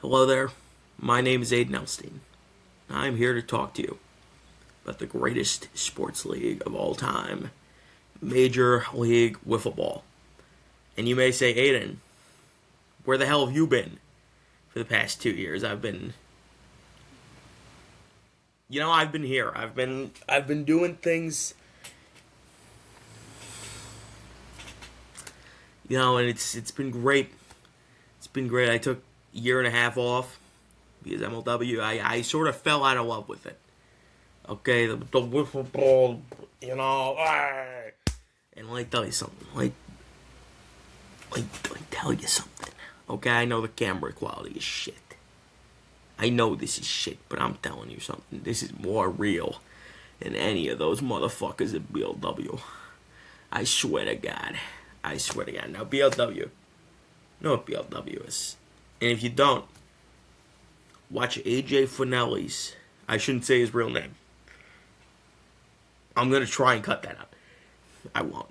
Hello there, my name is Aiden Elstein. I'm here to talk to you about the greatest sports league of all time, Major League Wiffle Ball. And you may say, Aiden, where the hell have you been for the past 2 years? I've been here. I've been doing things, and it's been great. It's been great. I took a year and a half off because MLW, I sort of fell out of love with it. Okay, the wiffle ball, and let me tell you something. Let me tell you something. Okay, I know the camera quality is shit. I know this is shit, but I'm telling you something. This is more real than any of those motherfuckers at BLW. I swear to God. Now, BLW. You know what BLW is. And if you don't, watch AJ Finelli's. I shouldn't say his real name. I'm going to try and cut that out. I won't.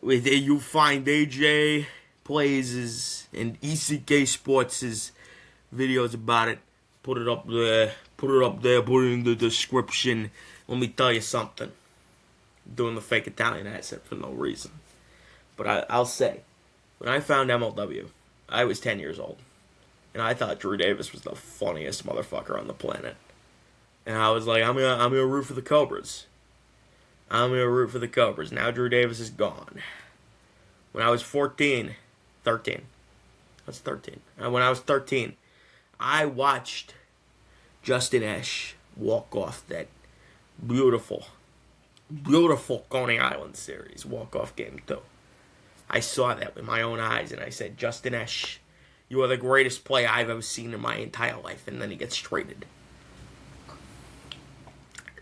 You find AJ Plays and ECK Sports' videos about it. Put it up there. Put it in the description. Let me tell you something. I'm doing the fake Italian accent for no reason. But I'll say, when I found MLW, I was 10 years old. And I thought Drew Davis was the funniest motherfucker on the planet. And I was like, I'm gonna root for the Cobras. Now Drew Davis is gone. When I was 13. When I was 13, I watched Justin Esch walk off that beautiful Coney Island series, walk-off game 2. I saw that with my own eyes, and I said, Justin Esch, you are the greatest player I've ever seen in my entire life. And then he gets traded.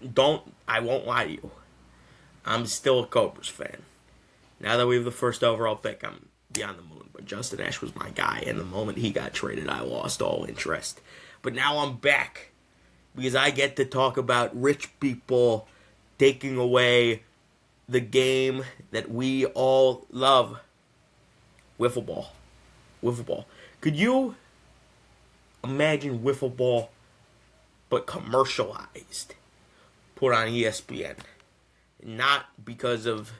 I won't lie to you. I'm still a Cobras fan. Now that we have the first overall pick, I'm beyond the moon. But Justin Esch was my guy, and the moment he got traded, I lost all interest. But now I'm back, because I get to talk about rich people taking away the game that we all love. Wiffle ball. Could you imagine wiffle ball, but commercialized, put on ESPN? Not because of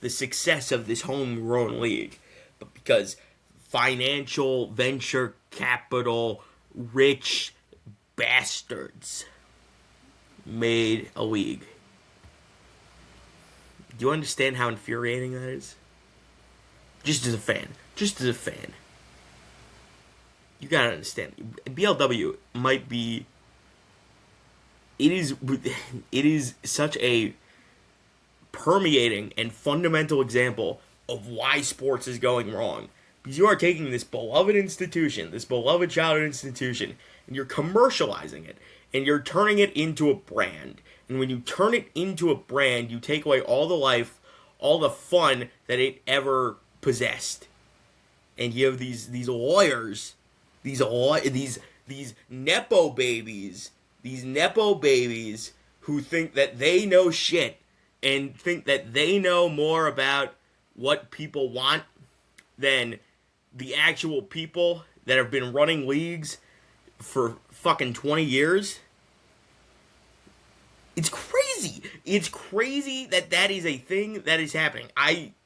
the success of this homegrown league, but because financial venture capital rich bastards made a league. Do you understand how infuriating that is? Just as a fan. You gotta understand. BLW might be... It is such a permeating and fundamental example of why sports is going wrong. Because you are taking this beloved institution, this beloved childhood institution, and you're commercializing it. And you're turning it into a brand. And when you turn it into a brand, you take away all the life, all the fun that it ever possessed. And you have these lawyers, these nepo babies, who think that they know shit and think that they know more about what people want than the actual people that have been running leagues for fucking 20 years. It's crazy. It's crazy that is a thing that is happening.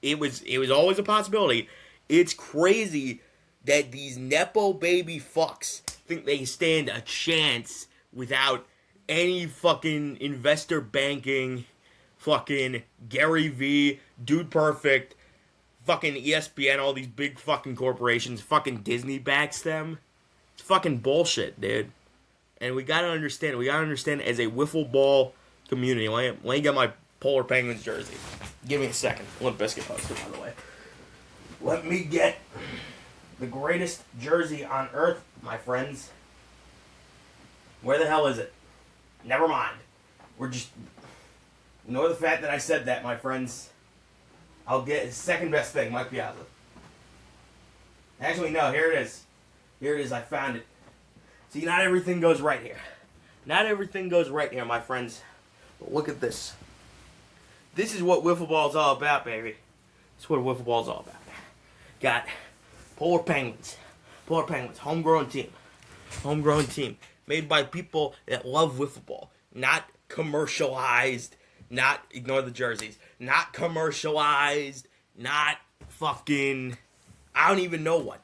It was always a possibility. It's crazy that these nepo baby fucks think they stand a chance without any fucking investor banking, fucking Gary V, Dude Perfect, fucking ESPN, all these big fucking corporations, fucking Disney backs them. It's fucking bullshit, dude. And we gotta understand as a wiffle ball community. Let me get my Polar Penguins jersey. Give me a second. Limp Bizkit poster, by the way. Let me get the greatest jersey on earth, my friends. Where the hell is it? Never mind. Ignore the fact that I said that, my friends. I'll get the second best thing, Mike Piazza. Actually, no, here it is. I found it. See, not everything goes right here. My friends. But look at this. This is what wiffle ball's all about, baby. This is what wiffle ball's all about. Got Polar Penguins, homegrown team. Homegrown team. Made by people that love wiffle ball. Not commercialized. Not, ignore the jerseys. Not commercialized. Not fucking, I don't even know what.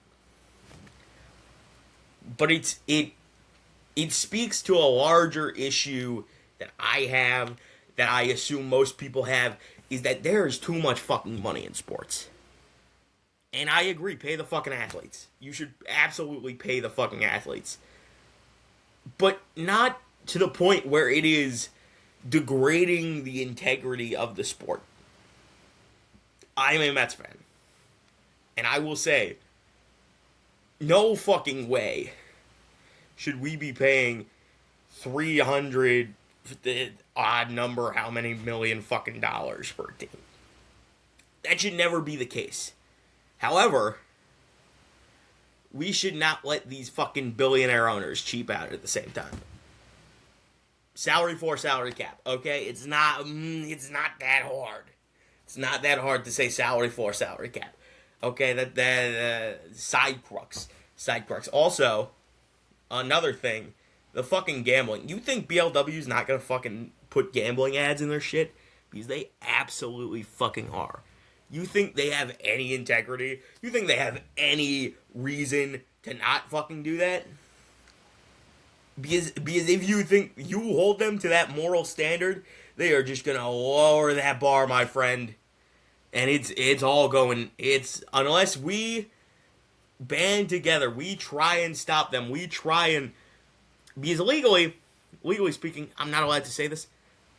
But it speaks to a larger issue that I have, that I assume most people have, is that there is too much fucking money in sports. And I agree, pay the fucking athletes. You should absolutely pay the fucking athletes. But not to the point where it is degrading the integrity of the sport. I'm a Mets fan. And I will say, no fucking way should we be paying 300, the odd number, how many million fucking dollars per team. That should never be the case. However, we should not let these fucking billionaire owners cheap out at the same time. Salary for salary cap, okay? It's not that hard. It's not that hard to say salary for salary cap. Okay, that side crux. Also, another thing, the fucking gambling. You think BLW's not gonna fucking put gambling ads in their shit? Because they absolutely fucking are. You think they have any integrity? You think they have any reason to not fucking do that? Because if you think you hold them to that moral standard, they are just gonna lower that bar, my friend. And it's all going, unless we band together, we try and stop them, because legally speaking, I'm not allowed to say this,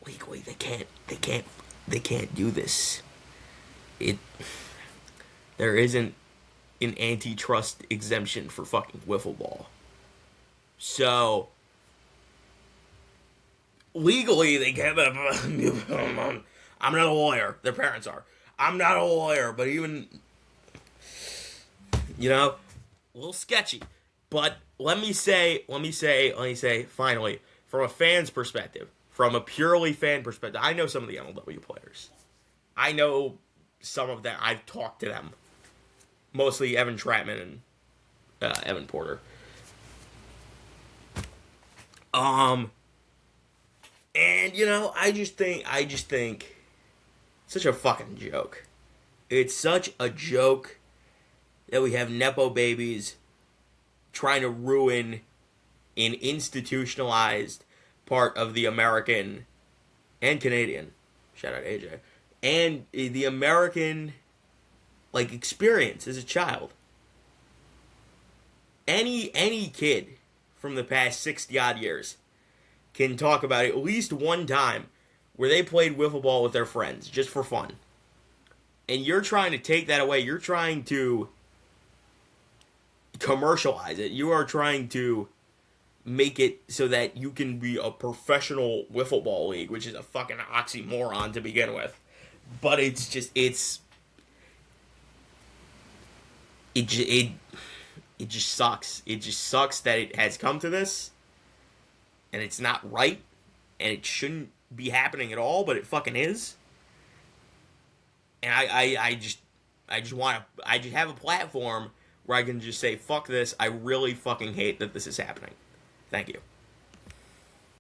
legally they can't do this. There isn't an antitrust exemption for fucking wiffle ball. So, legally, they can't. I'm not a lawyer. Their parents are. I'm not a lawyer, but even, a little sketchy. But let me say, finally, from a fan's perspective, from a purely fan perspective, I know some of the MLW players. I know some of them. I've talked to them. Mostly Evan Trapman and Evan Porter. And I just think it's such a fucking joke. It's such a joke that we have Nepo babies trying to ruin an institutionalized part of the American and Canadian, shout out AJ, and the American experience as a child. Any kid from the past 60 odd years can talk about at least one time where they played wiffle ball with their friends just for fun. And you're trying to take that away. You're trying to commercialize it. You are trying to make it so that you can be a professional wiffle ball league, which is a fucking oxymoron to begin with. But it just sucks. It just sucks that it has come to this, and it's not right, and it shouldn't be happening at all, but it fucking is. And I just have a platform where I can just say, fuck this, I really fucking hate that this is happening. Thank you.